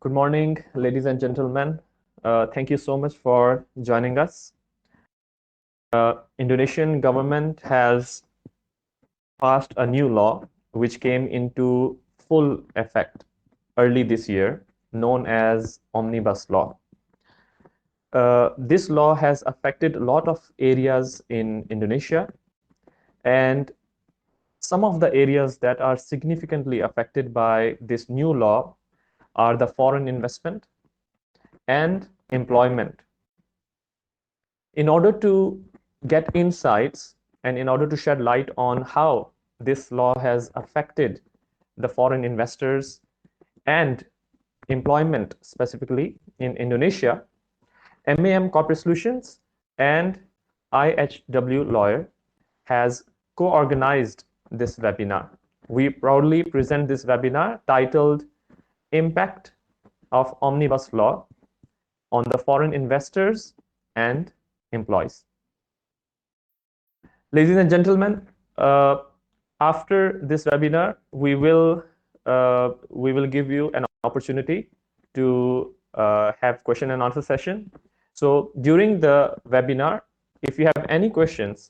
Good morning, ladies and gentlemen. Thank you so much for joining us. Indonesian government has passed a new law which came into full effect early this year, known as Omnibus Law. This law has affected a lot of areas in Indonesia, and some of the areas that are significantly affected by this new law are the foreign investment and employment. In order to get insights and in order to shed light on how this law has affected the foreign investors and employment specifically in Indonesia, MAM Corporate Solutions and IHW Lawyer has co-organized this webinar. We proudly present this webinar titled Impact of Omnibus Law on the Foreign Investors and Employees. Ladies and gentlemen, after this webinar, we will give you an opportunity to have question and answer session. So during the webinar, if you have any questions,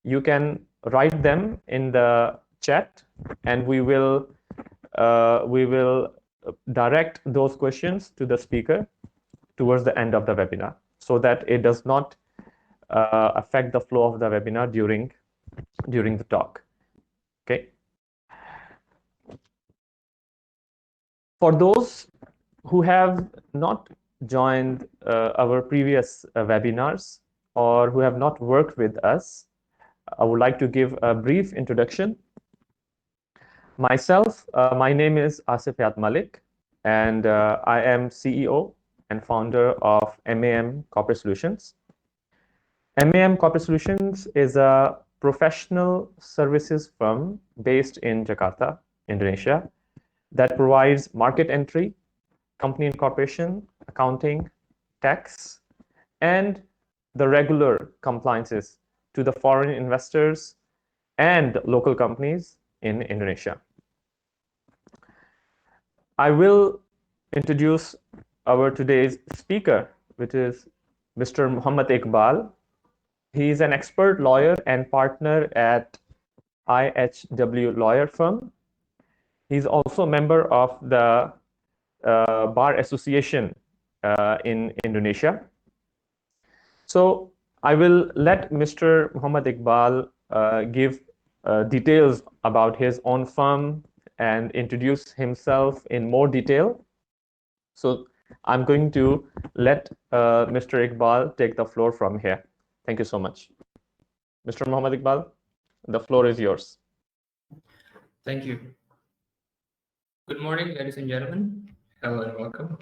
you can write them in the chat, and we will direct those questions to the speaker towards the end of the webinar, so that it does not affect the flow of the webinar during the talk. Okay. For those who have not joined our previous webinars or who have not worked with us, I would like to give a brief introduction. Myself, my name is Asif Hayat Malik, and I am CEO and founder of MAM Corporate Solutions. MAM Corporate Solutions is a professional services firm based in Jakarta, Indonesia, that provides market entry, company incorporation, accounting, tax, and the regular compliances to the foreign investors and local companies in Indonesia. I will introduce our today's speaker, which is Mr. Muhammad Iqbal. He is an expert lawyer and partner at IHW Lawyer firm. He's also a member of the Bar Association in Indonesia. So I will let Mr. Muhammad Iqbal give details about his own firm and introduce himself in more detail. So I'm going to let Mr. Iqbal take the floor from here. Thank you so much. Mr. Muhammad Iqbal, the floor is yours. Thank you. Good morning, ladies and gentlemen. Hello and welcome.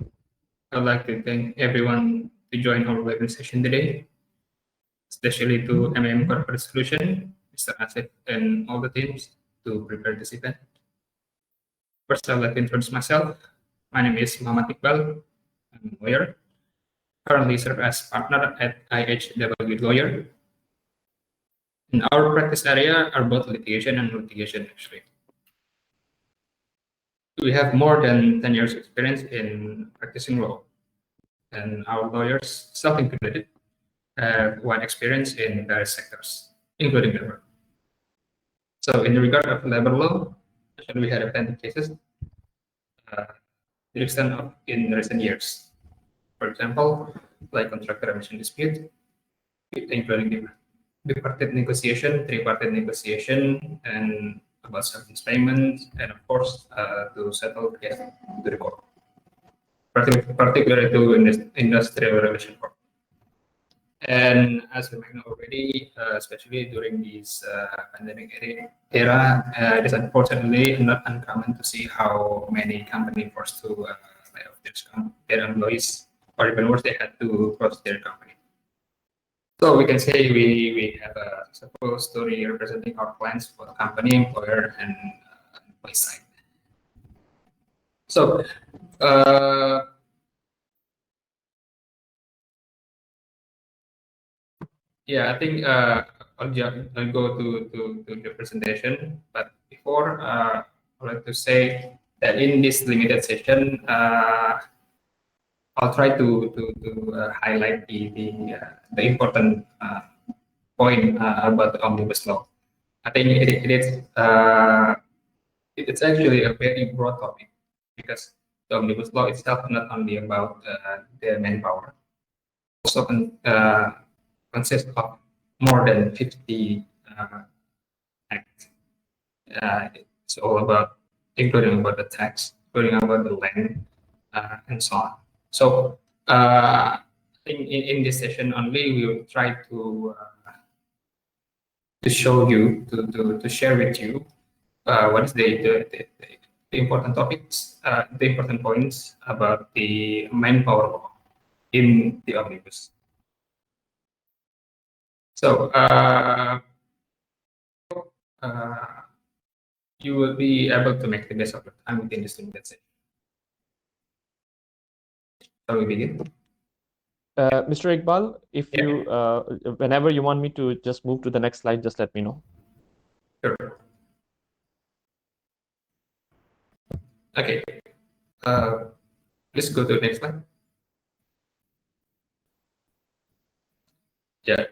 I'd like to thank everyone to join our webinar session today, especially to MAM Corporate Solutions, Mr. Asif, and all the teams to prepare this event. First, I'd like to introduce myself. My name is Muhammad Iqbal. I'm a lawyer. Currently serve as partner at IHW Lawyer. In our practice area are both litigation and litigation actually. We have more than 10 years experience in practicing law, and our lawyers, self-included, have wide experience in various sectors, including labor. So in the regard of labor law, we had plenty of cases to the extent of in recent years. For example, like contract termination dispute, including bipartite negotiation, tripartite negotiation, and about service payments, and of course to settle case to the court, particularly to industrial relation court. And as we might know already, especially during this pandemic era, it is unfortunately not uncommon to see how many companies forced to lay off their employees, or even worse, they had to close their company. So we can say we have a successful story representing our clients for the company, employer, and employee side. So yeah, I think I'll go to the presentation. But before, I'd like to say that in this limited session, I'll try to highlight the important point about the Omnibus Law. I think it's actually a very broad topic because the Omnibus Law itself not only about the manpower, also consists of more than 50 acts. It's all about, including about the tax, including about the land, and so on. So in this session only, we will try to show you, to share with you what is the important topics, the important points about the manpower law in the omnibus. So you will be able to make the best of it. I'm within this limited session. Shall we begin? Mr. Iqbal, if you, whenever you want me to just move to the next slide, just let me know. Sure. Okay. Let's go to the next slide. Yeah,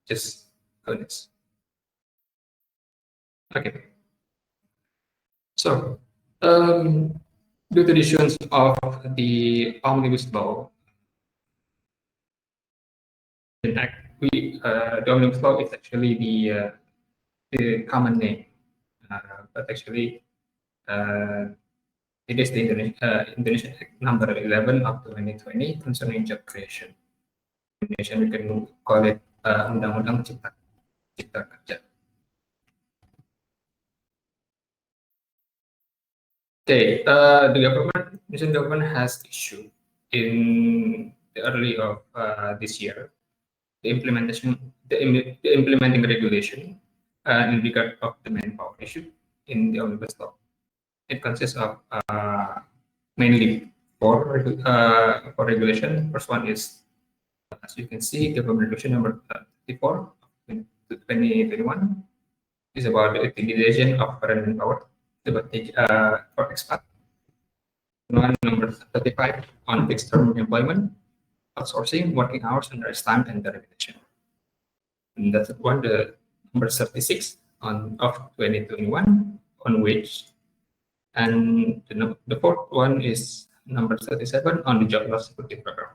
just go next. Okay. So, due to the issuance of the Omnibus Law, the Omnibus Law is actually the common name, but actually it is the Indonesian Act number 11 of 2020 concerning job creation. In Indonesia, we can call it Undang-Undang Cipta Kerja. Okay, the Indonesian government has issued in the early of this year the implementing regulation in regard of the manpower issue in the Omnibus Law. It consists of mainly four regulation. First one is, as you can see, Government Regulation number 34 of 2021 is about the utilization of foreign manpower for expat. One number 35 on fixed term employment, outsourcing, working hours, and rest time and termination. And that's one, the number 36 of 2021 on wage. And the fourth one is number 37 on the job loss security program.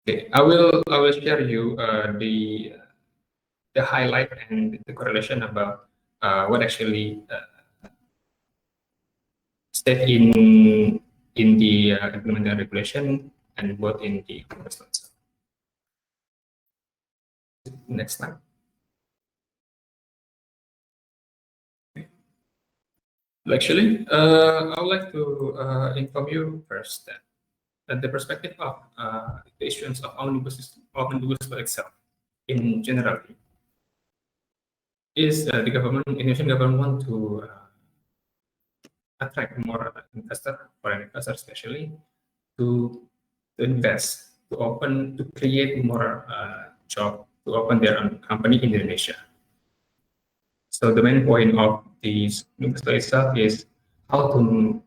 Okay, I will share you the highlight and the correlation about what actually state in the implementing regulation and both in the Omnibus Law. Next slide. Actually, I would like to inform you first that the perspective of the issuance of Omnibus Law itself in general is the Indonesian government want to attract more foreign investors especially, to invest, to create more job, to open their own company in Indonesia. So the main point of this Omnibus Law itself is how to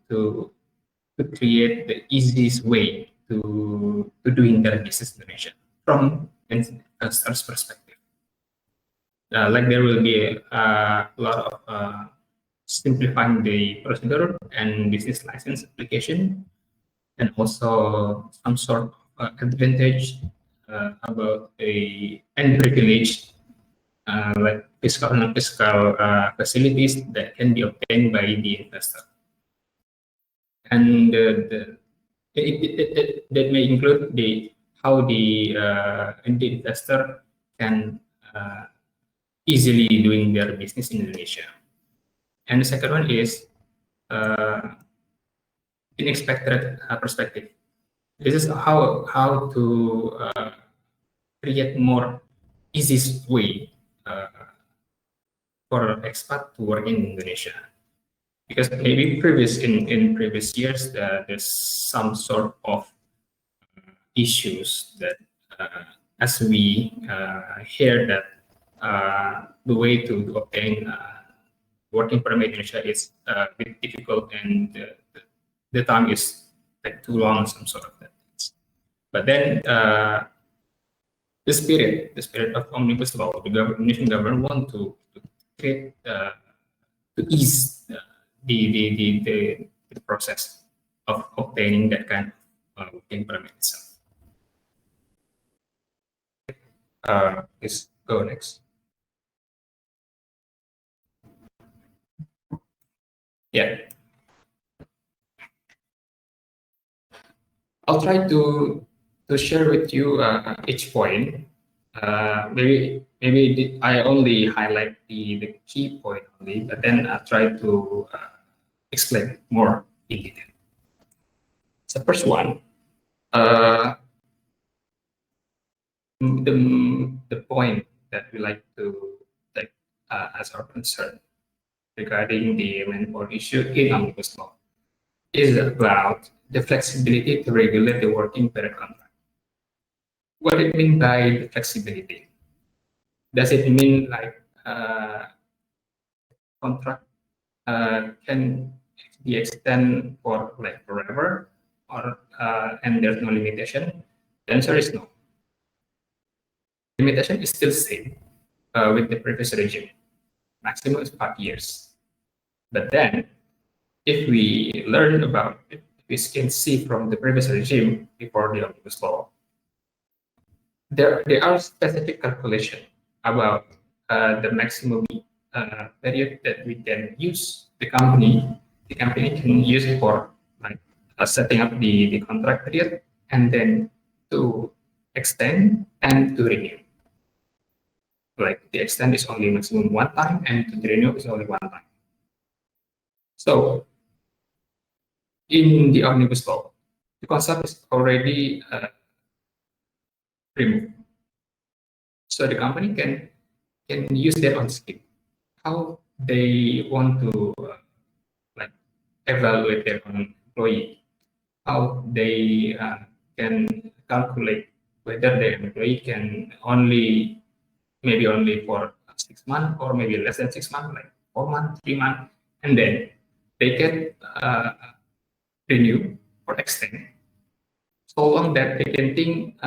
create the easiest way to doing their business in Indonesia from an investor's perspective. Like there will be a lot of simplifying the procedure and business license application, and also some sort of advantage about and privilege like fiscal and non-fiscal facilities that can be obtained by the investor. And that may include how the investor can easily doing their business in Indonesia. And the second one is unexpected perspective. This is how to create more easiest way for expat to work in Indonesia. Because maybe in previous years there's some sort of issues that as we hear that the way to obtain working permit in Indonesia is a bit difficult, and the time is like too long, some sort of that. But then the spirit of Omnibus Law, the Indonesian government want to create to ease the process of obtaining that kind of working permit itself. Please go next. Yeah. I'll try to share with you each point. Maybe I only highlight the key point only, but then I'll try to explain more in detail. So first one, the point that we like to take as our concern regarding the mandatory issue in Omnibus Law is about the flexibility to regulate the working period contract. What do you mean by the flexibility? Does it mean like contract can be extended for like forever, or and there's no limitation? The answer is no. Limitation is still same with the previous regime. Maximum is 5 years. But then, if we learn about it, we can see from the previous regime before the Omnibus Law, there are specific calculation about the maximum period that we can use the company can use it for like setting up the contract period, and then to extend and to renew. Like the extend is only maximum one time, and to renew is only one time. So in the Omnibus Law, the concept is already removed. So the company can use their own scheme, how they want to like evaluate their own employee, how they can calculate whether their employee can maybe only for 6 months, or maybe less than 6 months, like 4 months, 3 months, and then they can renew or extend, so long that they can think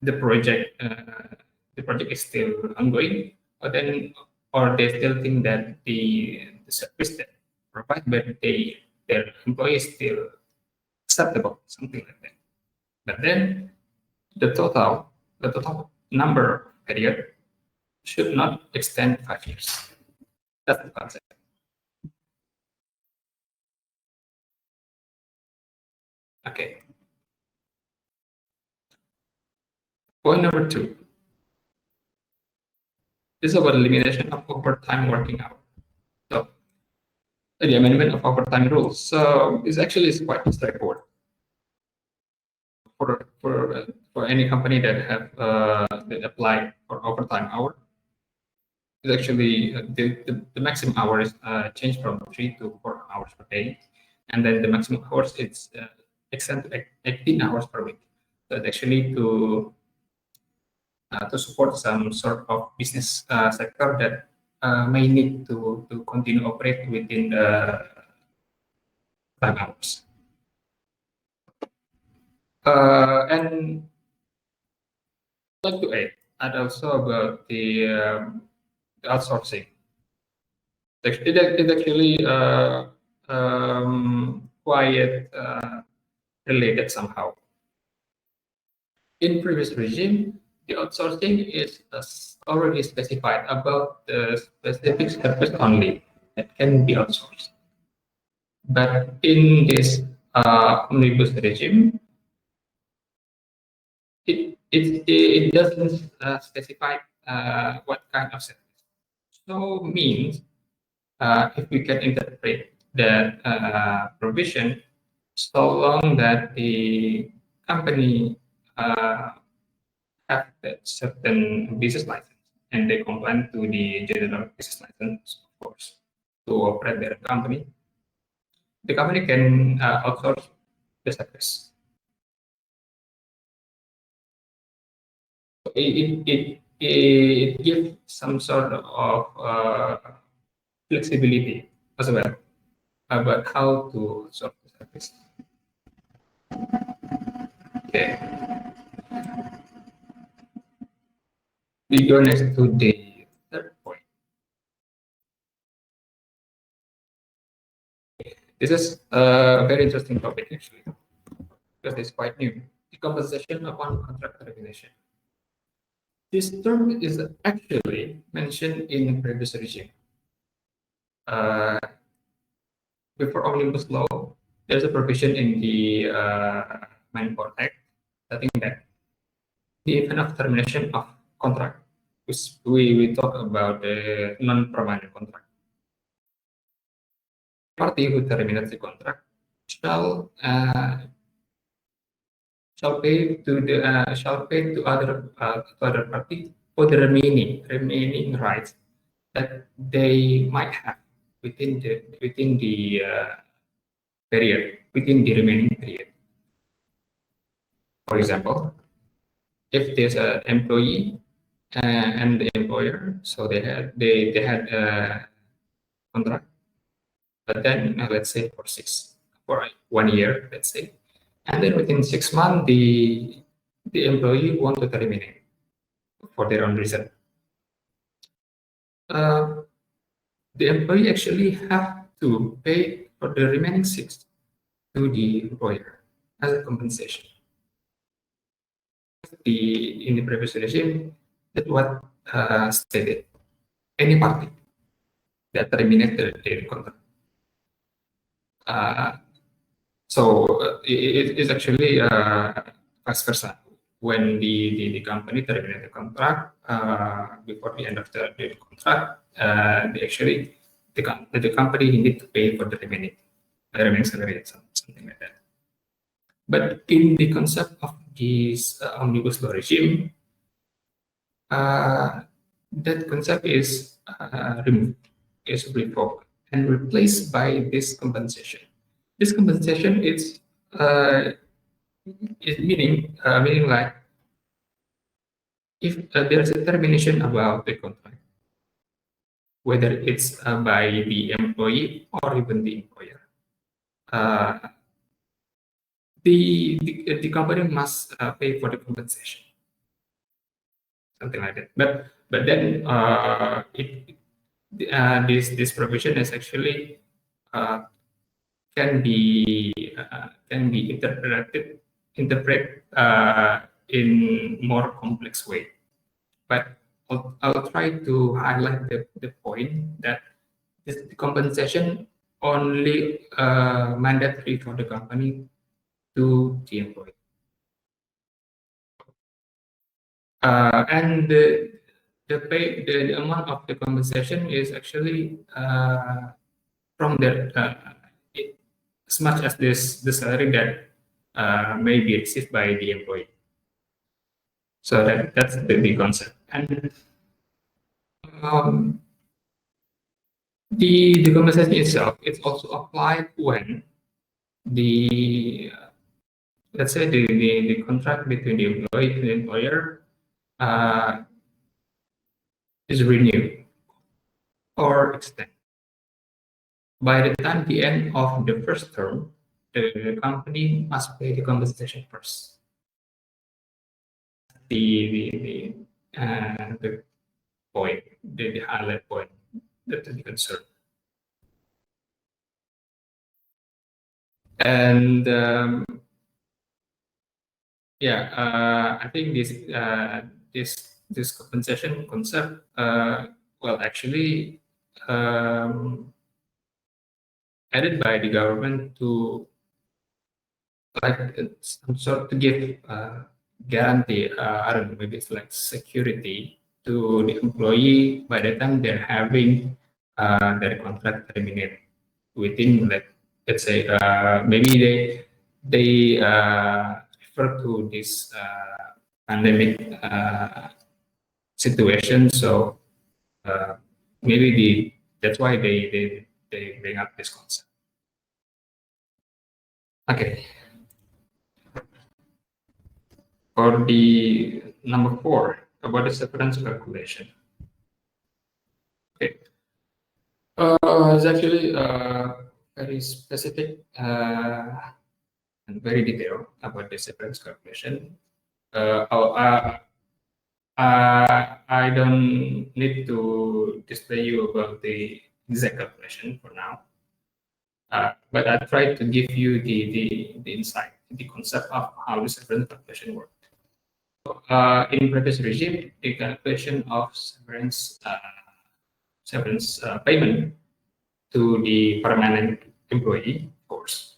the project is still ongoing, or they still think that the service that provided by their employees still acceptable, something like that. But then the total number period should not extend 5 years. That's the concept. Okay. Point number 2. This is about elimination of overtime working hour. So the amendment of overtime rules. So it's actually quite straightforward. For any company that have that apply for overtime hour, it's actually the maximum hours changed from 3 to 4 hours per day, and then the maximum hours it's extended to 18 hours per week. So it's actually to support some sort of business sector that may need to continue operate within the time hours. And I'd like to add also about the outsourcing. It's actually quite related somehow. In previous regime, the outsourcing is already specified about the specific service only that can be outsourced. But in this omnibus regime, it doesn't specify what kind of service. So means if we can interpret that provision, so long that the company have that certain business license and they comply to the general business license, of course, to operate their company, the company can outsource the service. It gives some sort of flexibility as well about how to solve the service. Okay. We go next to the third point. This is a very interesting topic actually, because it's quite new. The compensation upon contract termination. This term is actually mentioned in the previous regime. Before Omnibus Law, there's a provision in the MAM Corporate Act stating that the event of termination of contract, which we talk about the non-permanent contract. Party who terminates the contract shall pay to other party for the remaining rights that they might have within the remaining period. For example, if there's an employee and the employer, so they had a contract, but then let's say for 1 year, let's say, and then within 6 months, the employee want to terminate for their own reason. The employee actually have to pay for the remaining 6 to the employer as a compensation. In the previous regime, that what stated any party that terminated the contract. It is actually vice versa. When the company terminated the contract before the end of the contract, the company need to pay for the remaining salary, something like that. But in the concept of this Omnibus Law regime, that concept is removed, is revoked, and replaced by this compensation. This compensation is meaning like if there is a termination about the contract, whether it's by the employee or even the employer, the company must pay for the compensation, something like that. But then this provision is actually can be interpreted in more complex way. But I'll try to highlight the point that the compensation only mandatory for the company to the employee. And the amount of the compensation is actually from as much as the salary that may be received by the employee. So that's the concept. And the compensation itself, it's also applied when let's say the contract between the employee and the employer is renewed or extended. By the time the end of the first term, the company must pay the compensation first. The point, the highlight point that the concern. And I think this compensation concept, well, actually added by the government to like some sort to give guarantee, I don't know, maybe it's like security to the employee by the time they're having their contract terminated within, like, let's say maybe they refer to this pandemic situation, so maybe that's why they bring up this concept. Okay. For the number 4, about the severance calculation. Okay. It's actually very specific and very detailed about the severance calculation. I don't need to display you about the exact calculation for now, but I try to give you the insight, the concept of how the severance calculation works. In previous regime, the calculation of severance payment to the permanent employee, of course,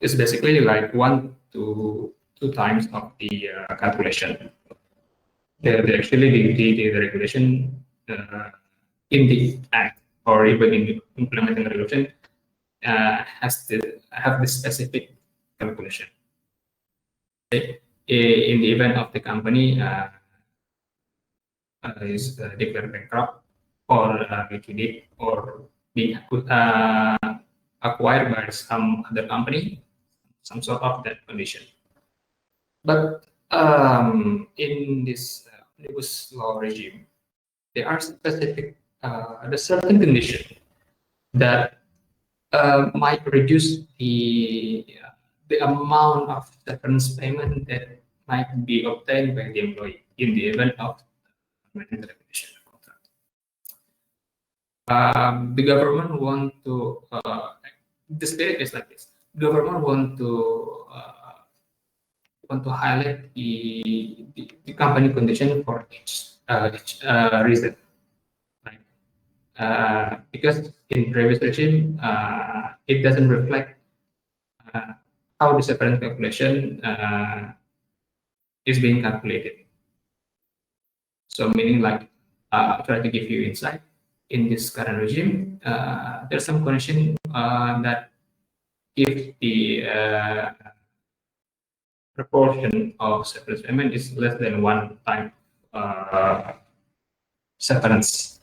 is basically like 1 to 2 times of the calculation. Actually, the regulation in the act or even in the implementing regulation has to have this specific calculation. Okay. In the event of the company is declared bankrupt or liquidate or being acquired by some other company, some sort of that condition. But in this Omnibus Law regime, there are specific, the certain condition that might reduce the amount of severance payment that might be obtained by the employee in the event of termination contract. The government want to the spirit is like this. Government want to highlight the company condition for each reason. Right? Because in previous regime, it doesn't reflect how the severance calculation is being calculated. So meaning like, try to give you insight in this current regime, there's some condition that if the proportion of severance payment is less than 1 time severance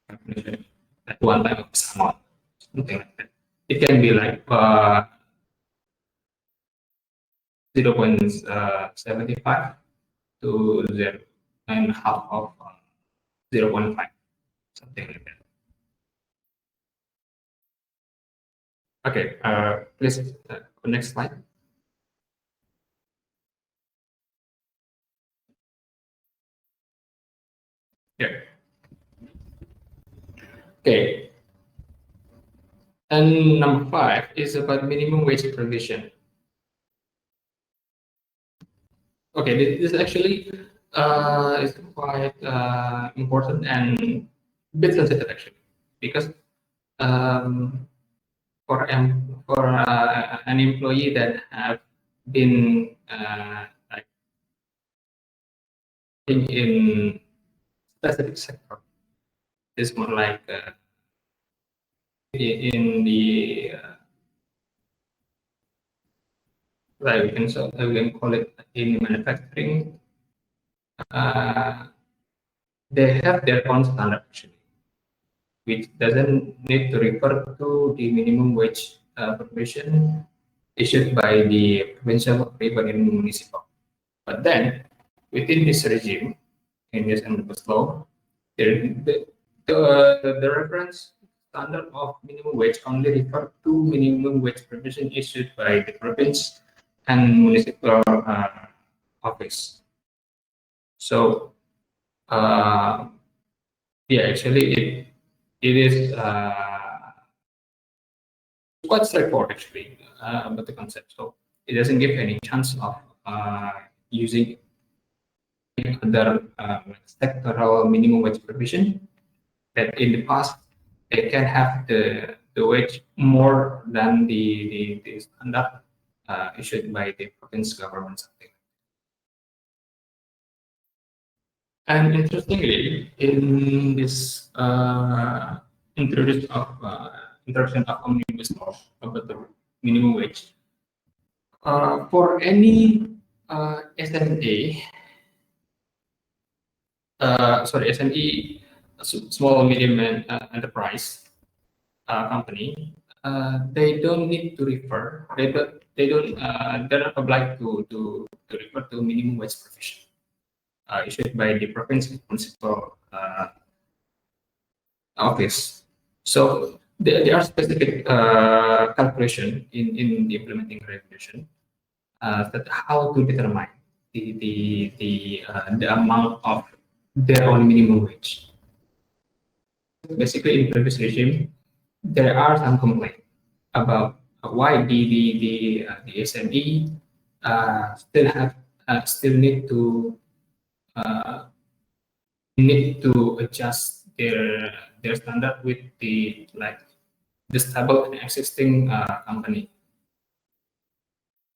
calculation, at 1 time of amount, something like that. It can be like 0.75 to 0.5 of 0.5, something like that. Okay, please next slide. Yeah. Okay. And number 5 is about minimum wage provision. Okay, this actually is quite important and a bit sensitive actually, because for an employee that have been like in specific sector, is more like in the like we can call it in manufacturing. They have their own standard actually, which doesn't need to refer to the minimum wage provision issued by the provincial or even in municipal. But then within this regime, in this Omnibus Law, the reference standard of minimum wage only refer to minimum wage provision issued by the province and municipal office. So yeah, actually it is quite straightforward actually about the concept. So it doesn't give any chance of using other sectoral minimum wage provision that in the past they can have the wage more than the standard issued by the province government something. And interestingly, in this introduction of Omnibus Law about the minimum wage, for any SME, SME, small medium enterprise company, they don't need to refer. They're not obliged to refer to minimum wage provision issued by the province municipal office. So there are specific calculation in the implementing regulation that how to determine the amount of their own minimum wage. Basically, in previous regime, there are some complaints about why the SME still uh, need to adjust their standard with the stable and existing company.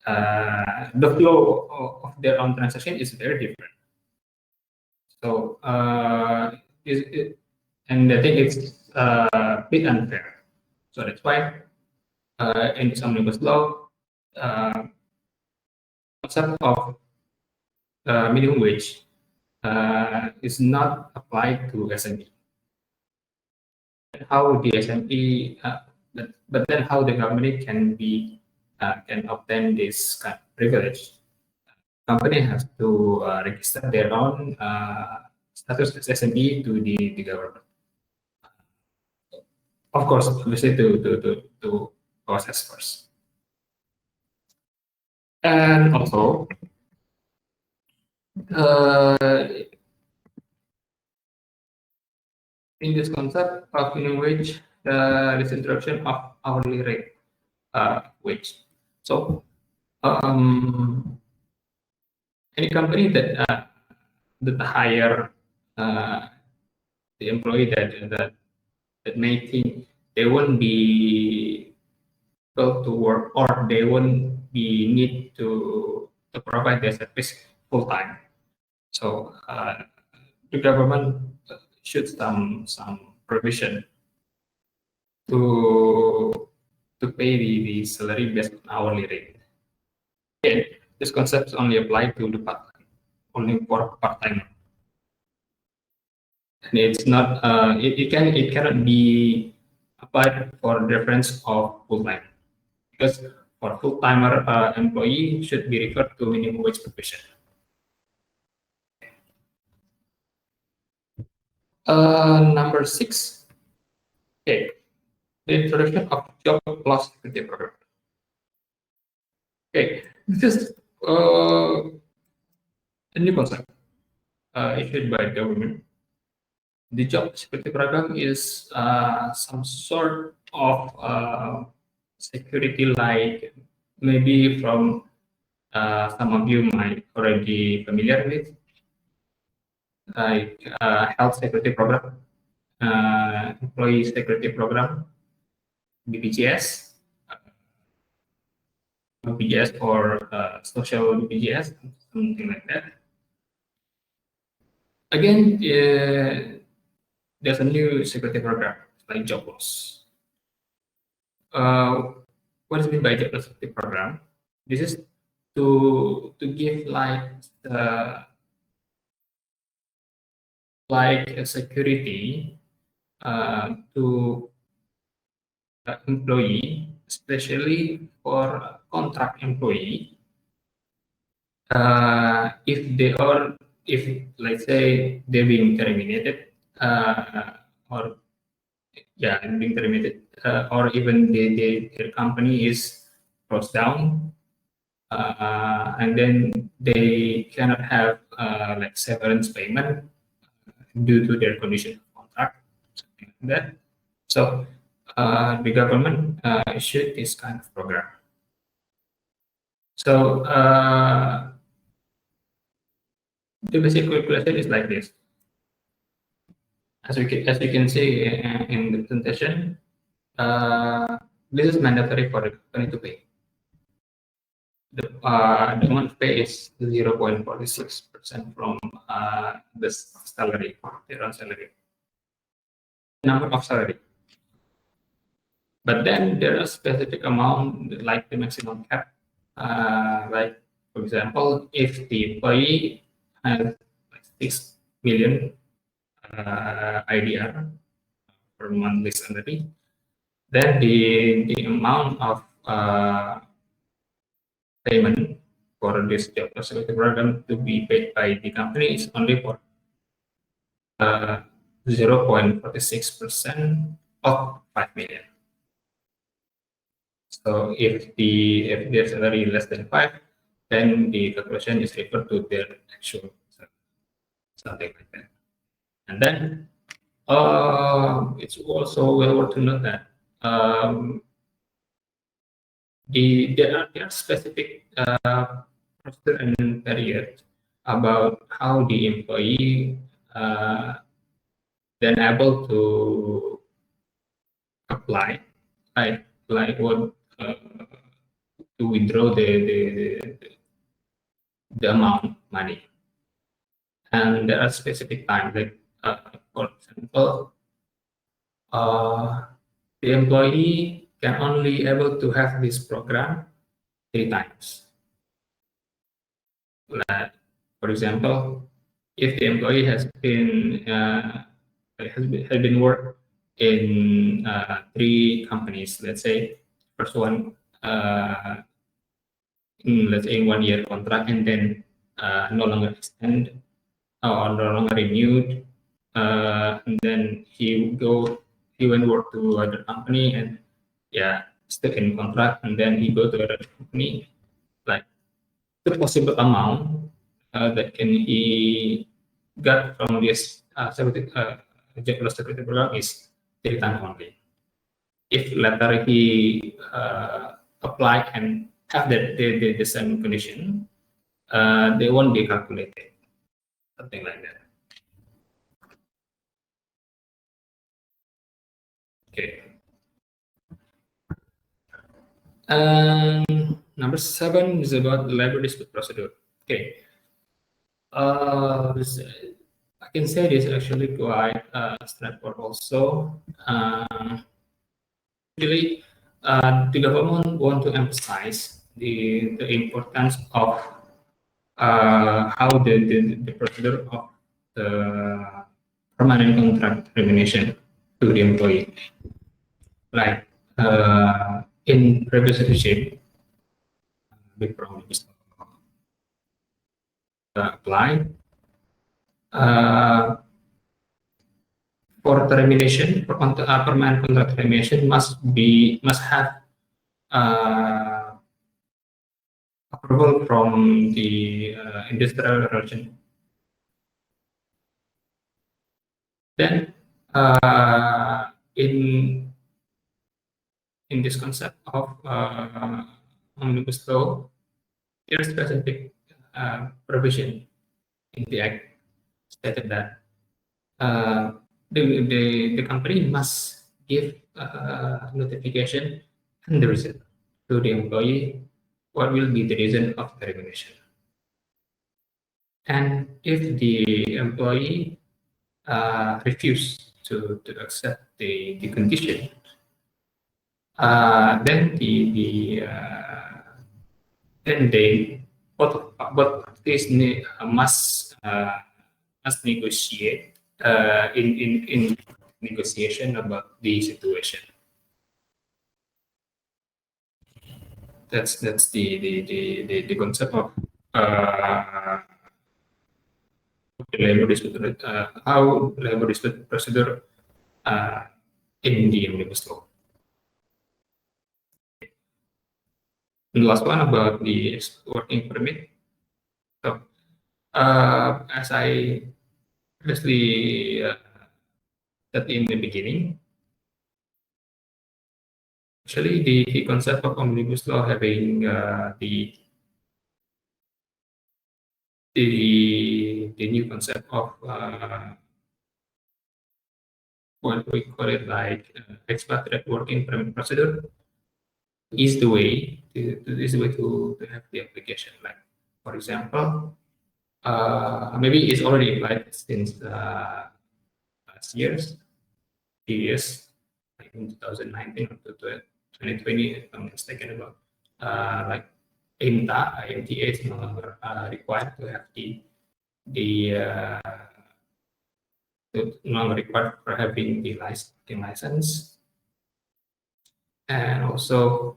The flow of their own transaction is very different. So and I think it's a bit unfair. So that's why in this Omnibus Law, concept of minimum wage is not applied to SME. How the SME, but then how the government can obtain this kind of privilege. Company has to register their own status as SME to the government. Of course, obviously to process first. And also, in this concept of minimum wage, this introduction of hourly rate wage. So, any company that hire the employee that may think they won't be able to work or they won't be need to provide their service full time. So the government should some provision to pay the salary based on hourly rate. Again, this concept only apply to the only for part-time. And it's not it cannot be applied for reference of full-time, because for full-timer employee should be referred to minimum wage provision. Number 6, okay, the introduction of job loss security program. Okay, this is a new concept issued by government. The job security program is some sort of security, like maybe from some of you might already familiar with, like health security program, employee security program, BPJS, BPJS or social BPJS, something like that. Again, there's a new security program like job loss. What is meant by job loss security program? This is to give like a security to employee, especially for contract employee. If let's say they're being terminated or being terminated, or even their company is closed down, and then they cannot have like severance payment due to their condition of contract, something like that. So the government issued this kind of program. So the basic calculation is like this. As you can see in the presentation, this is mandatory for the company to pay. The amount pay is 0.46% from the salary, their own salary, number of salary. But then there are specific amount like the maximum cap. Like for example, if the employee has like 6 million IDR per monthly salary, then the amount of payment for this job security program to be paid by the company is only for 0.46% of 5 million. So if their salary less than 5, then the calculation is referred to their actual salary, something like that. And then it's also well worth to note that there are specific procedure and period about how the employee then able to apply, like what to withdraw the amount money. And there are specific times, like for example, the employee can only able to have this program 3 times. Like, for example, if the employee has been worked in 3 companies, let's say first one let's say 1 year contract, and then no longer extend or no longer renewed, and then he went work to other company, and yeah, still in contract, and then he go to other company, like the possible amount that can he got from this job loss security program is 3 times only. If later he apply and have the same condition, they won't be calculated, something like that. Okay. Number 7 is about labor dispute procedure. Okay. I can say this actually quite straightforward also. Really, the government want to emphasize the importance of how the procedure of the permanent contract termination to the employee. Like in previous regime, big problem is apply for termination for permanent contract termination must have approval from the industrial relation. Then in this concept of Omnibus Law, there is specific provision in the Act stated that the company must give notification and the reason to the employee what will be the reason of termination. And if the employee refuse to accept the condition, then both parties must negotiate in negotiation about the situation. That's the concept of labor dispute, how labor dispute procedure in the Omnibus Law. And the last one about the working permit. So, as I previously said in the beginning, actually the concept of Omnibus Law having the new concept of what we call it, like expatriate working permit procedure is the way to have the application. Like, for example, maybe it's already applied since last years, like in 2019 or 2020, if I'm mistaken about, like IMTA is no longer required to have no longer required for having the license, and also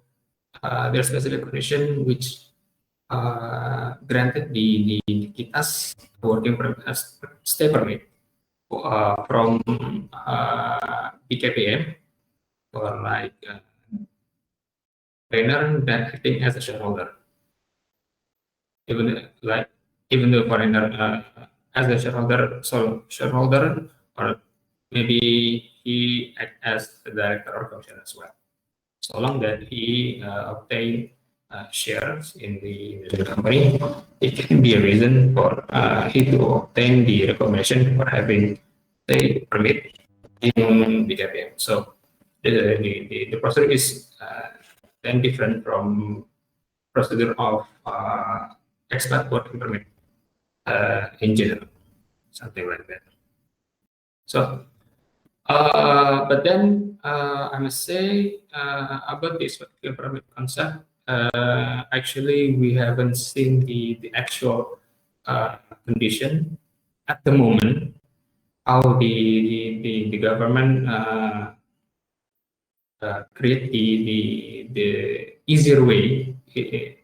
there's specific condition which granted the KITAS working stay permit from BKPM or like foreigner that acting as a shareholder, even like even the foreigner as a shareholder, or maybe he act as the director or commissioner as well. So long that he obtain shares in the company, it can be a reason for he to obtain the recommendation for having the permit in BKPM. So the procedure is then different from procedure of expat working permit in general, something like that. So, but then I must say about this particular permit concept, actually we haven't seen the actual condition at the moment, how the government create the easier way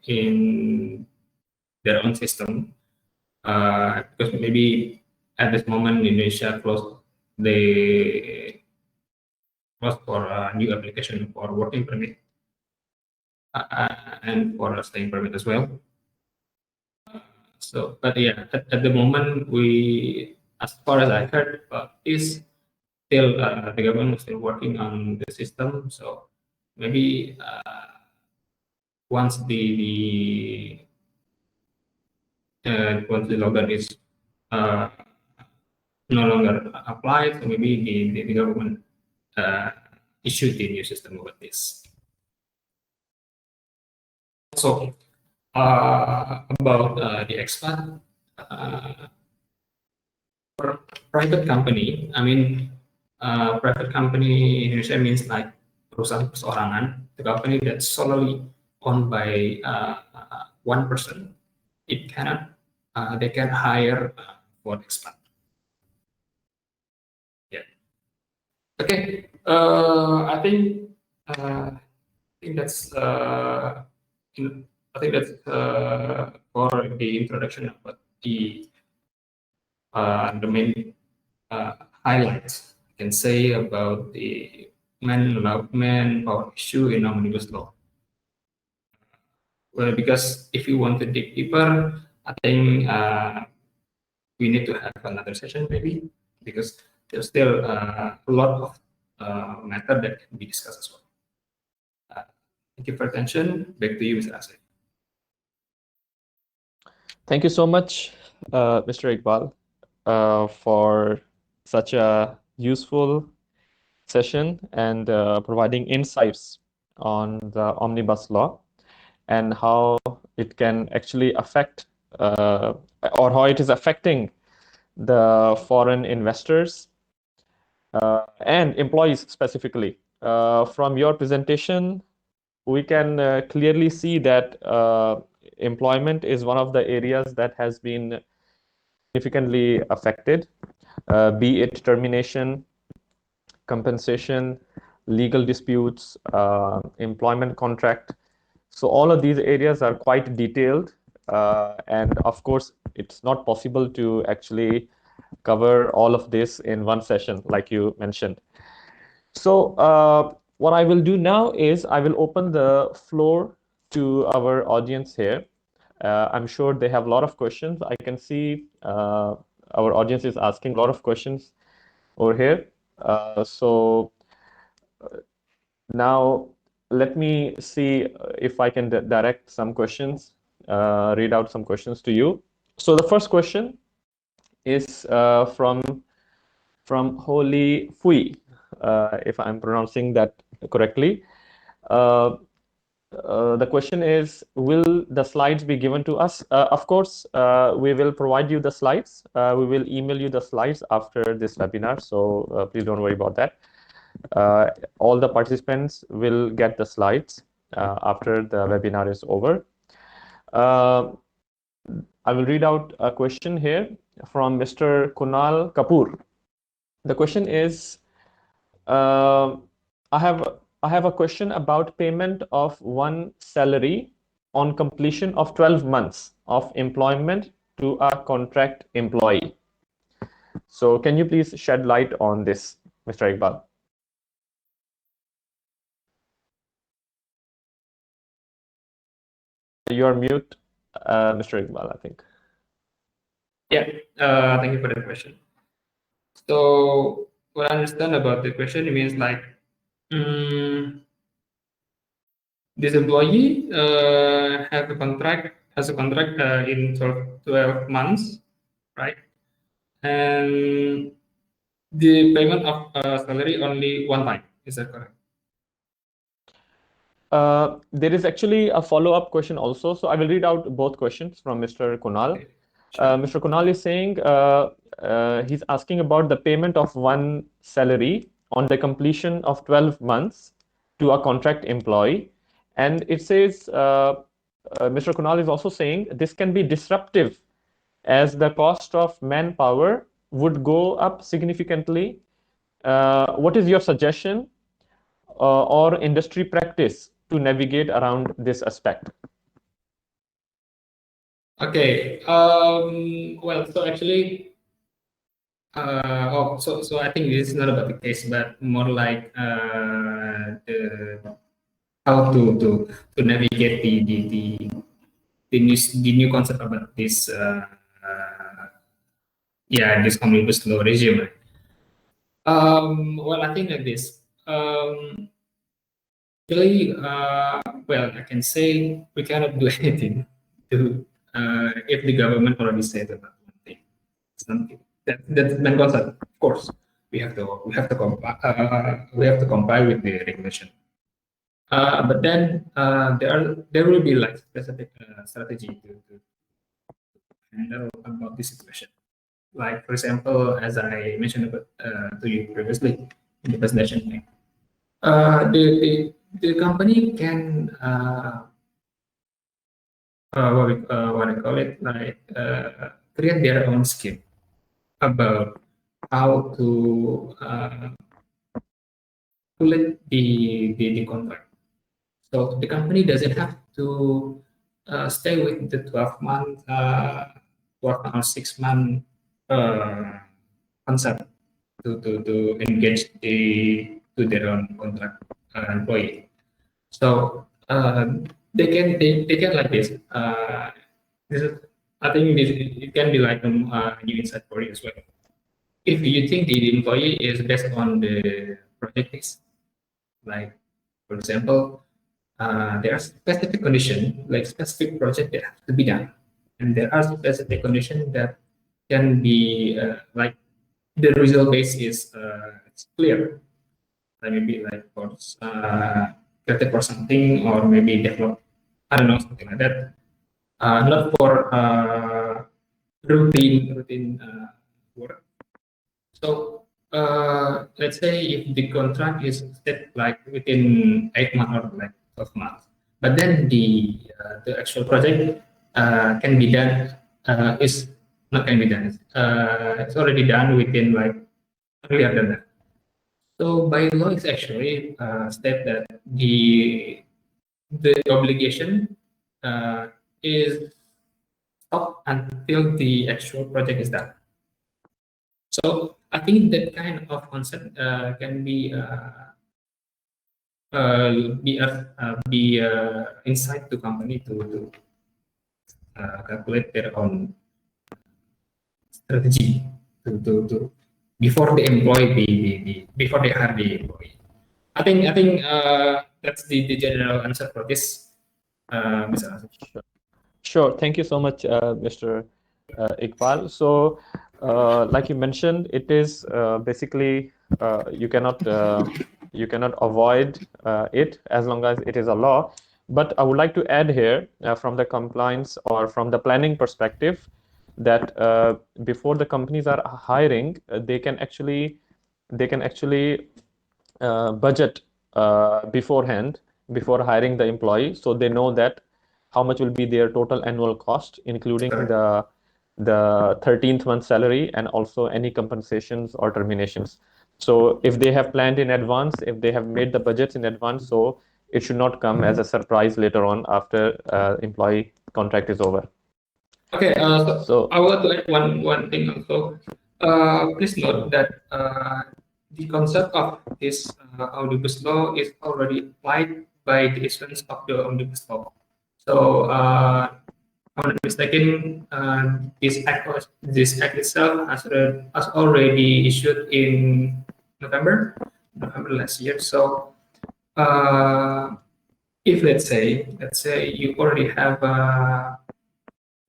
in their own system, because maybe at this moment Indonesia closed for a new application for working permit and for a staying permit as well. So, but yeah, at the moment as far as I heard, is still the government is still working on the system. So maybe once once the login is uh, no longer applied, so maybe the government issue the new system over this. So about the expat for private company, I mean private company in Indonesia means like perusahaan perseorangan, the company that's solely owned by one person. It cannot they can hire for expat. Yeah. Okay. I think that's for the introduction about the main highlights I can say about the manpower issue in Omnibus Law. Well, because if you want to dig deeper, I think we need to have another session maybe, because there's still a lot of matter that can be discussed as well. Thank you for attention. Back to you, Mr. Asif. Thank you so much, Mr. Iqbal, for such a useful session and providing insights on the Omnibus Law and how it can actually affect or how it is affecting the foreign investors and employees specifically. From your presentation, we can clearly see that employment is one of the areas that has been significantly affected, be it termination, compensation, legal disputes, employment contract. So all of these areas are quite detailed. And of course, it's not possible to actually cover all of this in one session, like you mentioned. So what I will do now is I will open the floor to our audience here. I'm sure they have a lot of questions. I can see our audience is asking a lot of questions over here. So now let me see if I can direct some questions, read out some questions to you. So the first question is from Holy Fui, if I'm pronouncing that correctly. The question is, will the slides be given to us? Of course, we will provide you the slides. We will email you the slides after this webinar, so please don't worry about that. All the participants will get the slides after the webinar is over. I will read out a question here from Mr. Kunal Kapoor. The question is, I have a question about payment of one salary on completion of 12 months of employment to a contract employee. So can you please shed light on this, Mr. Iqbal? you're mute, Mr. Iqbal, I think. Yeah, thank you for the question. So what I understand about the question, it means like this employee has a contract in 12 months, right? And the payment of salary only one time. Is that correct? There is actually a follow-up question also. So I will read out both questions from Mr. Kunal. Okay. Sure. Mr. Kunal is saying he's asking about the payment of one salary on the completion of 12 months to a contract employee. And it says, Mr. Kunal is also saying this can be disruptive as the cost of manpower would go up significantly. What is your suggestion or industry practice to navigate around this aspect? Okay. Well, so actually, so I think this is not about the case, but more like how to navigate the new concept about this this omnibus law regime. Well, I think like this. Really, well, I can say we cannot do anything to if the government already said about one thing. Something that's main concept. Of course, we have to comply with the regulation. But then there will be like specific strategy to handle about this situation. Like for example, as I mentioned about, to you previously in the presentation, the company can what I call it, like create their own scheme about how to let the contract. So the company doesn't have to stay with the 12 month, 12 or 6 month concept to engage to their own contract employee. So they can like this. This is, I think it can be like a new insight for you as well. If you think the employee is based on the project base, like for example, there are specific conditions, like specific project that have to be done, and there are specific conditions that can be like the result base is it's clear. Like maybe like for created for something or maybe develop, I don't know, something like that. Not for routine work. So let's say if the contract is set like within 8 months or like 12 months, but then the actual project can be done is not can be done. It's already done within like earlier than that. So by law, it's actually state that the obligation is up until the actual project is done. So I think that kind of concept can be insight to company to calculate their own strategy to before they employ before they hire the employee. I think that's the general answer for this, Mr. Asif. Sure. Thank you so much, Mr. Iqbal. So, like you mentioned, it is basically you cannot avoid it as long as it is a law. But I would like to add here, from the compliance or from the planning perspective, that before the companies are hiring, they can actually budget beforehand before hiring the employee, so they know that how much will be their total annual cost, including the 13th month salary and also any compensations or terminations. So if they have planned in advance, if they have made the budgets in advance, so it should not come as a surprise later on after employee contract is over. Okay, so I would like one thing also. Please note that the concept of this omnibus law is already applied by the issuance of the omnibus law. So, if I'm not mistaken, this act itself has already issued in November last year. So, if let's say you already have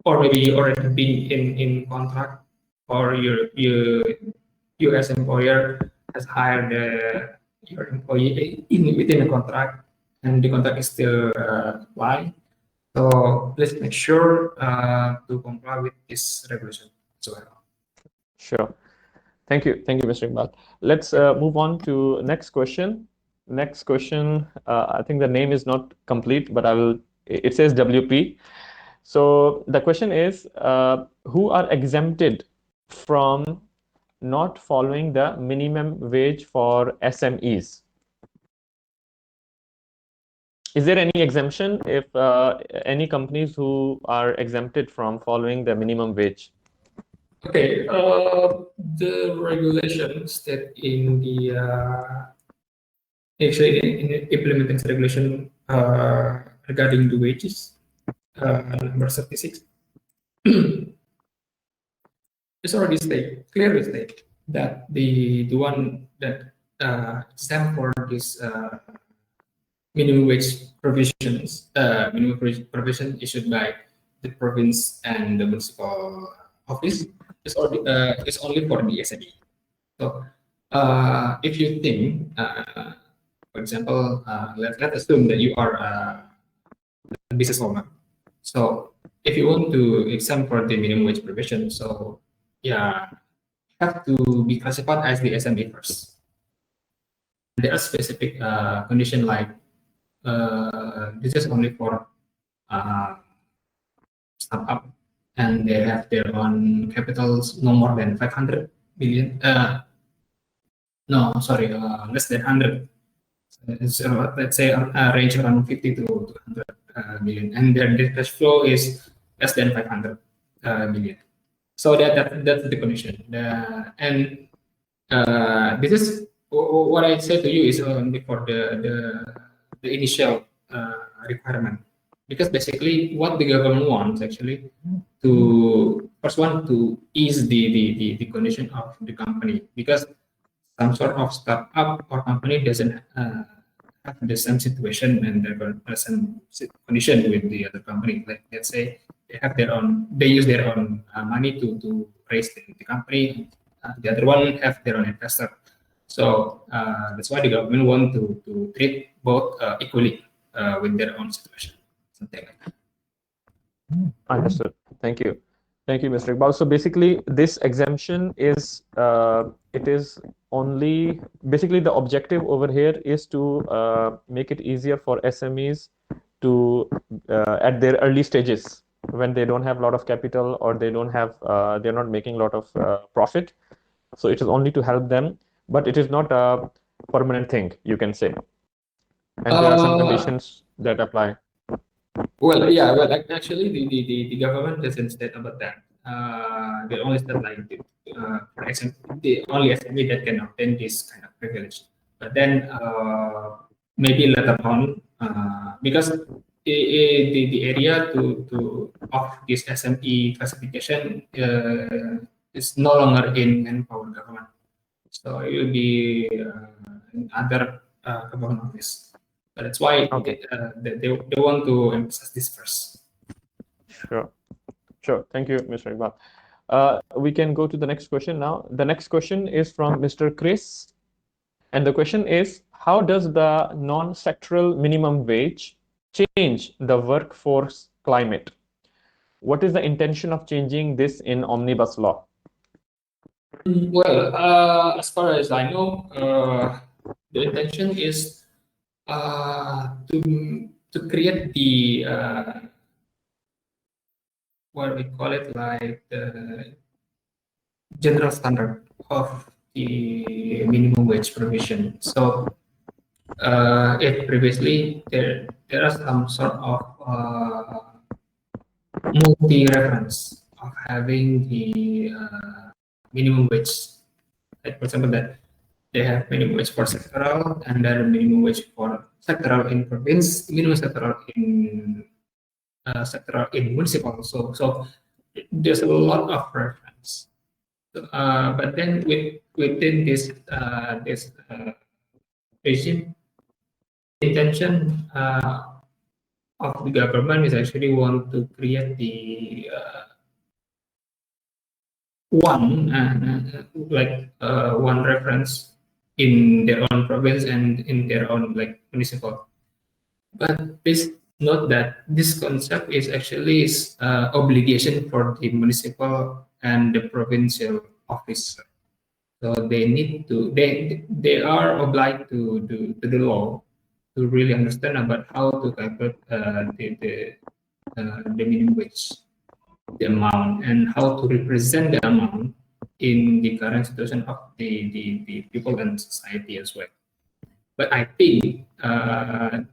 or maybe you already been in contract, or you as employer has hired your employee within a contract, and the contract is still live. So please make sure to comply with this regulation as well. Sure. Thank you, Mr. Iqbal. Let's move on to next question. Next question. I think the name is not complete, but I will. It says WP. So the question is, who are exempted from not following the minimum wage for SMEs? Is there any exemption if any companies who are exempted from following the minimum wage? Okay, the regulations that in the actually in implementing the regulation regarding the wages, number 36, it's already clearly state that the one that stand for this minimum wage provisions, provision issued by the province and the municipal office is only for the SME. So, if you think, for example, let's assume that you are a business owner. So, if you want to exempt for the minimum wage provision, so yeah, have to be classified as the SME first. There are specific condition like this is only for startup, and they have their own capitals no more than 500 billion. No, sorry, less than 100. Let's say a range around 50 to 100 million, and their net cash flow is less than 500 million. So that's the condition. And this is what I say to you is only for the initial requirement, because basically what the government wants actually to first one to ease the condition of the company, because some sort of startup or company doesn't have the same situation and the same condition with the other company. Like let's say they use their own money to raise the company. The other one have their own investor. So that's why the government want to treat both equally with their own situation. Something like that. Understood. Thank you. Thank you, Mr. Iqbal. So basically, this exemption is it is only basically the objective over here is to make it easier for SMEs to at their early stages when they don't have a lot of capital or they don't have they're not making a lot of profit. So it is only to help them, but it is not a permanent thing, you can say. And there are some conditions that apply. Well, yeah, well, actually, the government doesn't state about that. They only state like for example, the only SME that can obtain this kind of privilege. But then maybe later on, because the area to of this SME classification is no longer in manpower government, so it will be in other government office. That's why Okay. they want to emphasize this first. Sure. Sure. Thank you, Mr. Iqbal. We can go to the next question now. The next question is from Mr. Chris. And the question is, how does the non-sectoral minimum wage change the workforce climate? What is the intention of changing this in Omnibus Law? Well, as far as I know, the intention is to create the what we call it, like the general standard of the minimum wage provision. So if previously there are some sort of multi-reference of having the minimum wage, like for example that they have minimum wage for sectoral and then minimum wage for sectoral in province, minimum sectoral in sector in municipal also. So there's a lot of reference. But then within this regime, intention of the government is actually want to create the one reference in their own province and in their own like municipal. But please note that this concept is actually obligation for the municipal and the provincial officer. So they need to they are obliged to the law to really understand about how to calculate the minimum wage, the amount, and how to represent the amount in the current situation of the people and society as well. But I think there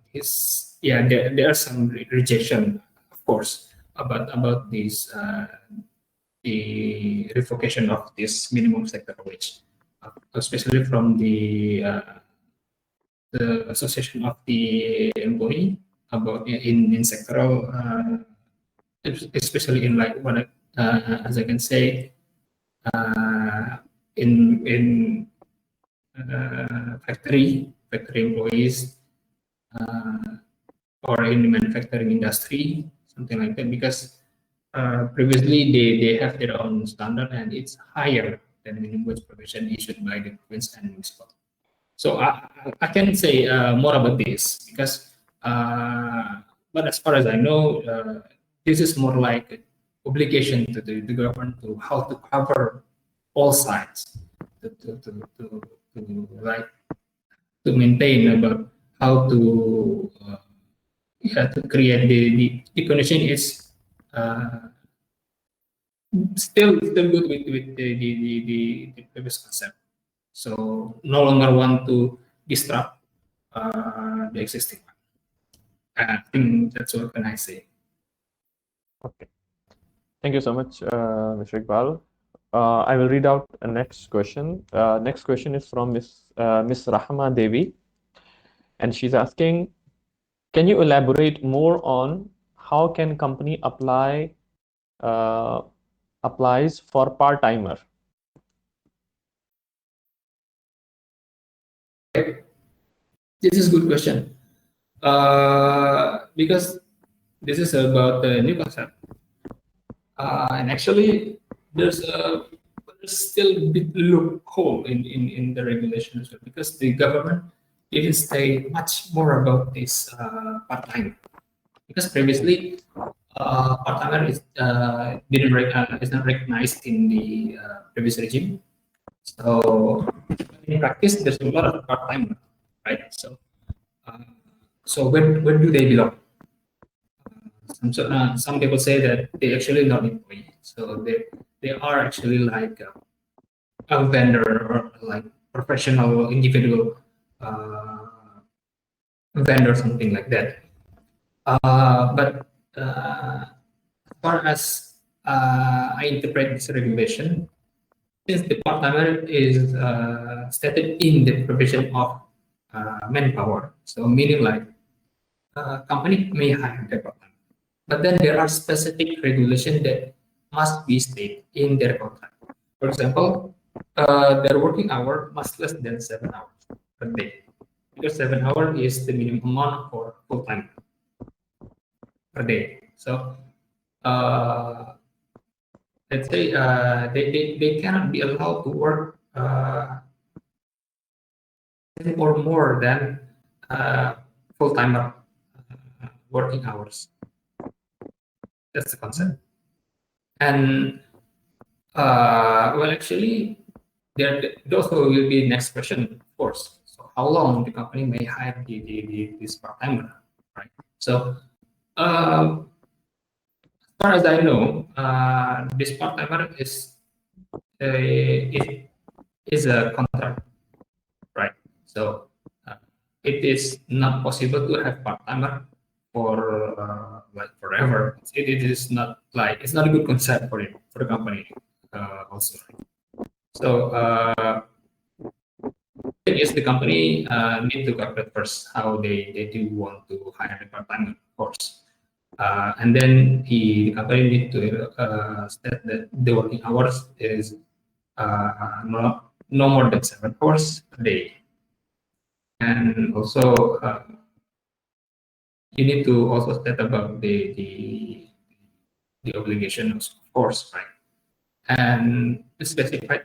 are some rejection, of course, about this the revocation of this minimum sector wage, especially from the association of the employee about in sectoral, especially in like what as I can say in factory employees or in the manufacturing industry, something like that, because previously they have their own standard and it's higher than minimum wage provision issued by the province and municipal. So I can say more about this because, but as far as I know, this is more like obligation to the government to how to cover all sides to maintain about how to to create the condition is still good with the previous concept. So no longer want to disrupt the existing one. I think that's what can I say. Okay. Thank you so much, Mr. Iqbal. I will read out a next question. Next question is from Miss Rahma Devi, and she's asking, can you elaborate more on how can company applies for part-timer? This is a good question because this is about the new concept, and actually there's still a big loophole in the regulation as well, because the government didn't say much more about this part-time, because previously part-timer is is not recognized in the previous regime. So in practice, there's a lot of part-time, right? So where do they belong? Some people say that they actually not employee, so they are actually like a vendor or like professional individual vendor, something like that. But as far as I interpret this regulation, since the part-timer is stated in the provision of manpower, so meaning like company may hire the part-timer, but then there are specific regulations that must be stated in their contract. For example, their working hour must less than 7 hours per day, because 7 hours is the minimum amount for full-time per day. So let's say they cannot be allowed to work or more than full-timer working hours. That's the concept. And well, actually, those will be next question, of course. So how long the company may hire this part-timer, right? So as far as I know, this part-timer is a contract, right? So it is not possible to have part-timer for like forever. It is not like, it's not a good concept for the company also. So yes, the company need to calculate first how they do want to hire the part-timer, of course. And then the company need to state that the working hours is no more than 7 hours a day. And also, you need to also state about the obligations, of course, right? And specify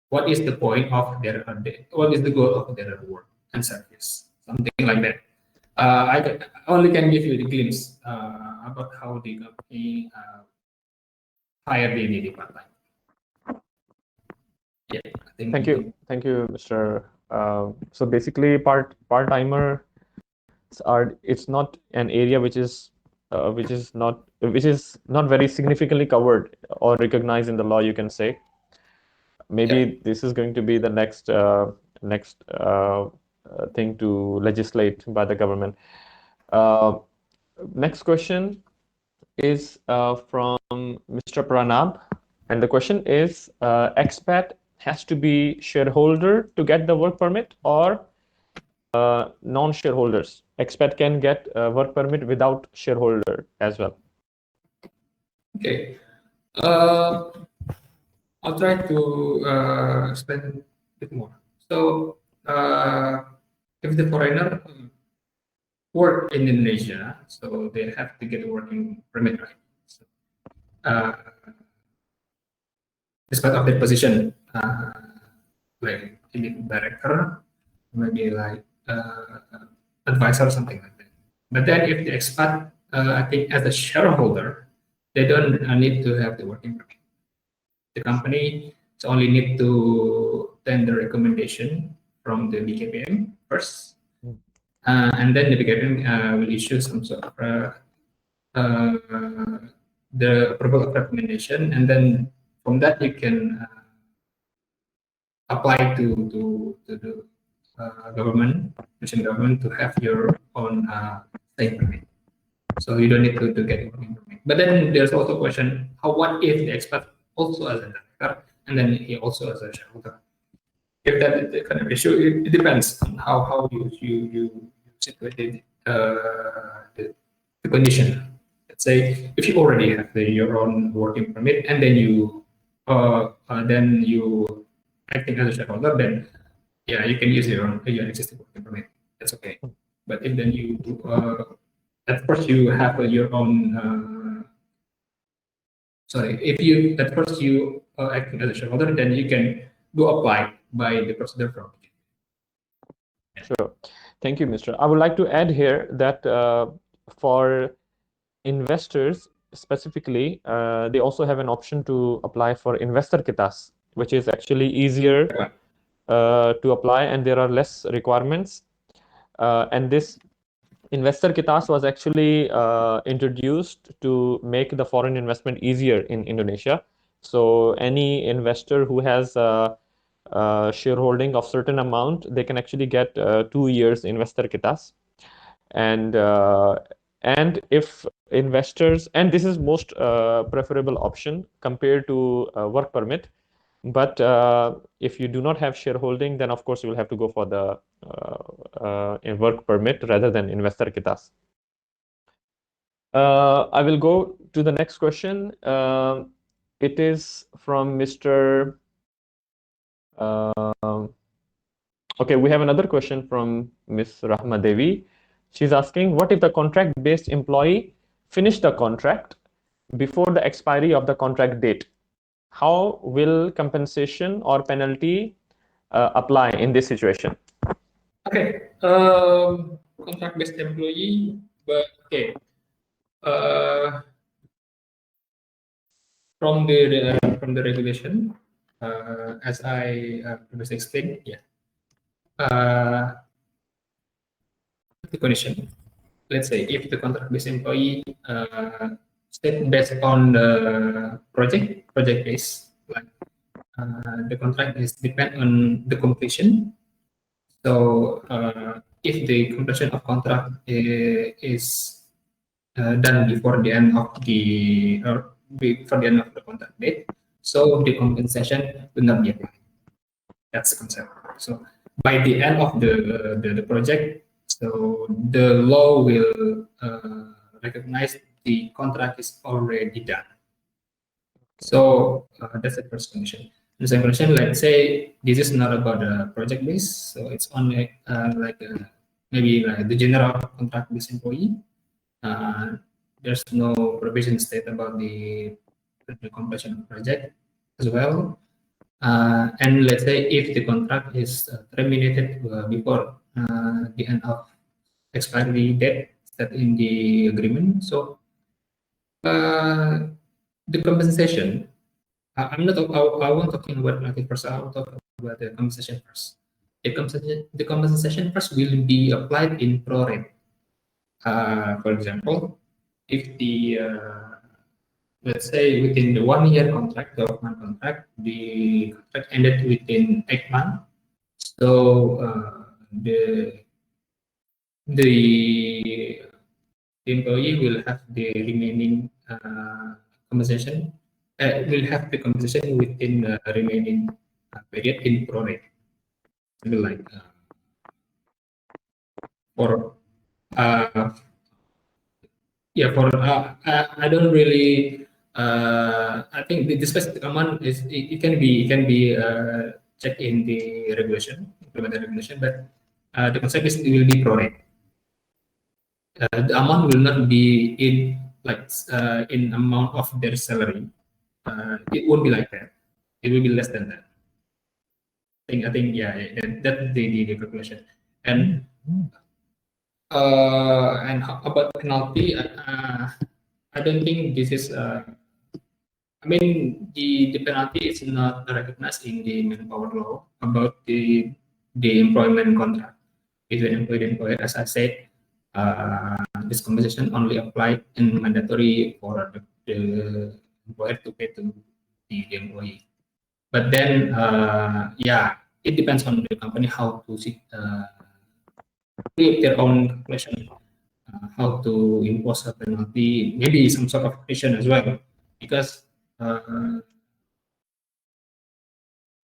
what is the point of their what is the goal of their work and service, something like that. Only can give you the glimpse about how the company hire the part-time. Yeah, I think. Thank you, Mr. So basically, part-timer are, it's not an area which is not very significantly covered or recognized in the law, you can say. Maybe Yeah. this is going to be the next thing to legislate by the government. Next question is from Mr. Pranab, and the question is, expat has to be shareholder to get the work permit, or non-shareholders? Expat can get work permit without shareholder as well. Okay. I'll try to explain a bit more. So, if the foreigner work in Indonesia, so they have to get a working permit, right? So, despite of their position, like maybe director, maybe like advisor or something like that. But then if the expat, I think as a shareholder, they don't need to have the working permit. The company only need to send the recommendation from the BKPM first, and then the BKPM will issue some sort of the approval of recommendation, and then from that you can apply to the government, Indonesian government, to have your own stay permit. So you don't need to get a working permit. But then there's also a question: what if the expat also as a director, and then he also as a shareholder? If that is the kind of issue, it depends on how you situate the condition. Let's say if you already have your own working permit, and then you acting as a shareholder, then yeah, you can use your existing working permit. That's okay. But if then you at first you have your own if you at first you acting as a shareholder, then you can go apply by the procedure from. Sure. Thank you, Mr. I would like to add here that for investors specifically, they also have an option to apply for investor kitas, which is actually easier to apply, and there are less requirements. And this investor kitas was actually introduced to make the foreign investment easier in Indonesia. So any investor who has shareholding of certain amount, they can actually get 2 years investor kitas. And if investors, and this is most preferable option compared to work permit. But if you do not have shareholding, then of course you will have to go for the work permit rather than investor kitas. I will go to the next question. It is from Mr. Okay, we have another question from Ms. Rahma Devi. She's asking, what if the contract-based employee finished the contract before the expiry of the contract date? How will compensation or penalty apply in this situation? Okay, contract-based employee, but okay. From the regulation, as I previously explained, yeah. The condition. Let's say if the contract-based employee state based on the project base, like the contract is depend on the completion. So if the completion of contract is done before the end of the contract date, so the compensation will not be applied. That's the concept. So by the end of the project So the law will recognize the contract is already done. So that's the first condition. The second condition, let's say this is not about a project base, so it's only maybe like the general contract based employee. There's no provision state about the completion of project as well. And let's say if the contract is terminated before the end of expiry date set in the agreement, so the compensation. I'm not. I won't talking about market first. I'll talk about the compensation first. The compensation first will be applied in pro rate. For example, if the let's say within the 1 year contract, 12-month contract, the contract ended within 8 months. So the employee will have the remaining compensation. Will have the compensation within the remaining period in pro rate. Like for yeah, for I don't really. I think the specific amount is it can be checked in the regulation, implemented regulation, but the concept is it will be pro rate. The amount will not be in like in amount of their salary. It won't be like that. It will be less than that. I think yeah, that's the calculation. And about penalty, I don't think this is. I mean, the penalty is not recognized in the manpower law about the employment contract between employee and employer. As I said, this compensation only applied and mandatory for the employer to pay to the employee. But then, yeah, it depends on the company how to create their own calculation, how to impose a penalty, maybe some sort of action as well, because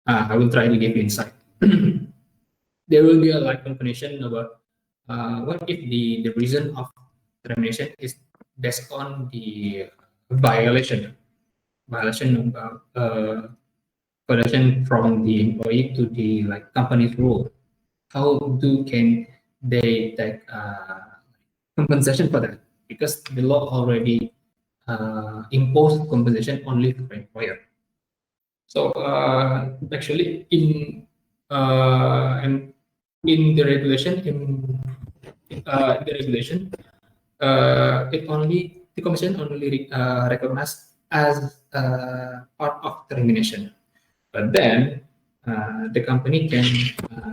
I will try to give insight. There will be a like confirmation about what if the reason of termination is based on the violation of violation from the employee to the like company's rule. How can they take compensation for that? Because the law already imposed compensation only to the employer. So actually, in the regulation, the regulation, it only the commission only recognized as part of termination. But then the company can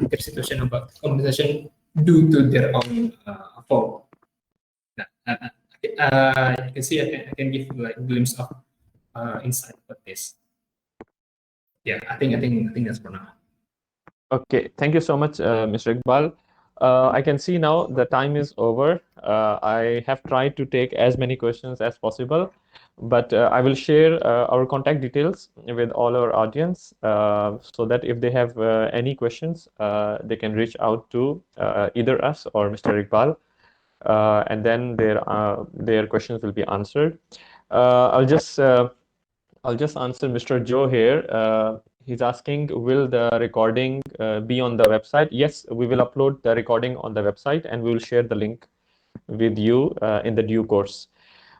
get situation about compensation due to their own fault. You can see I can give like a glimpse of insight about this. Yeah, I think that's for now. Okay, thank you so much, Mr. Iqbal. I can see now the time is over. I have tried to take as many questions as possible, but I will share our contact details with all our audience so that if they have any questions, they can reach out to either us or Mr. Iqbal, and then their questions will be answered. I'll just answer Mr. Joe here. He's asking, will the recording be on the website? Yes, we will upload the recording on the website and we will share the link with you in the due course.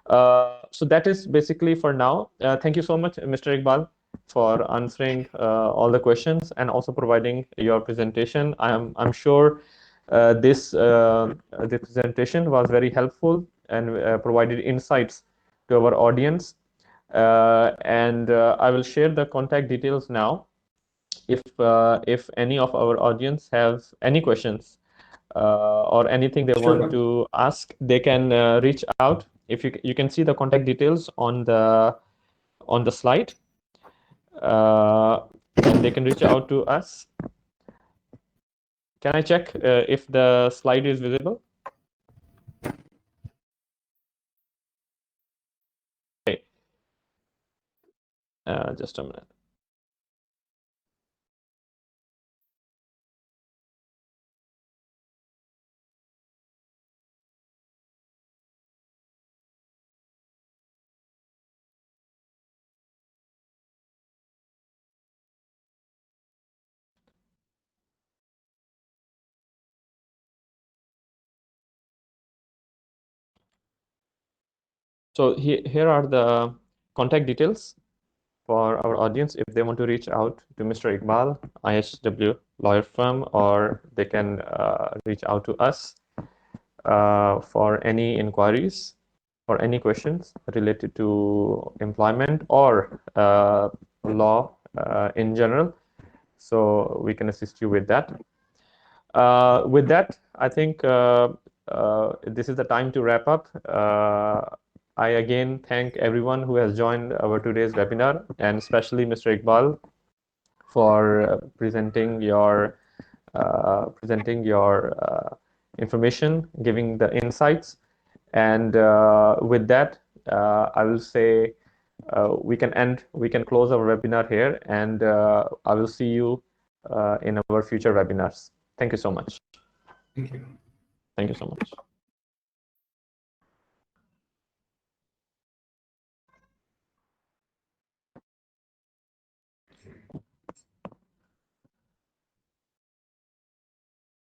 So that is basically for now. Thank you so much, Mr. Iqbal, for answering all the questions and also providing your presentation. I'm sure the presentation was very helpful and provided insights to our audience. And I will share the contact details now. If any of our audience have any questions or anything they want to ask, they can reach out. If you can see the contact details on the slide, and they can reach out to us. Can I check if the slide is visible? Okay. Just a minute. So here are the contact details for our audience if they want to reach out to Mr. Iqbal, IHW Lawyer firm, or they can reach out to us for any inquiries or any questions related to employment or law in general. So we can assist you with that. With that, I think this is the time to wrap up. I again thank everyone who has joined our today's webinar, and especially Mr. Iqbal for presenting your information, giving the insights. And with that, I will say we can close our webinar here, and I will see you in our future webinars. Thank you so much. Thank you. Thank you so much.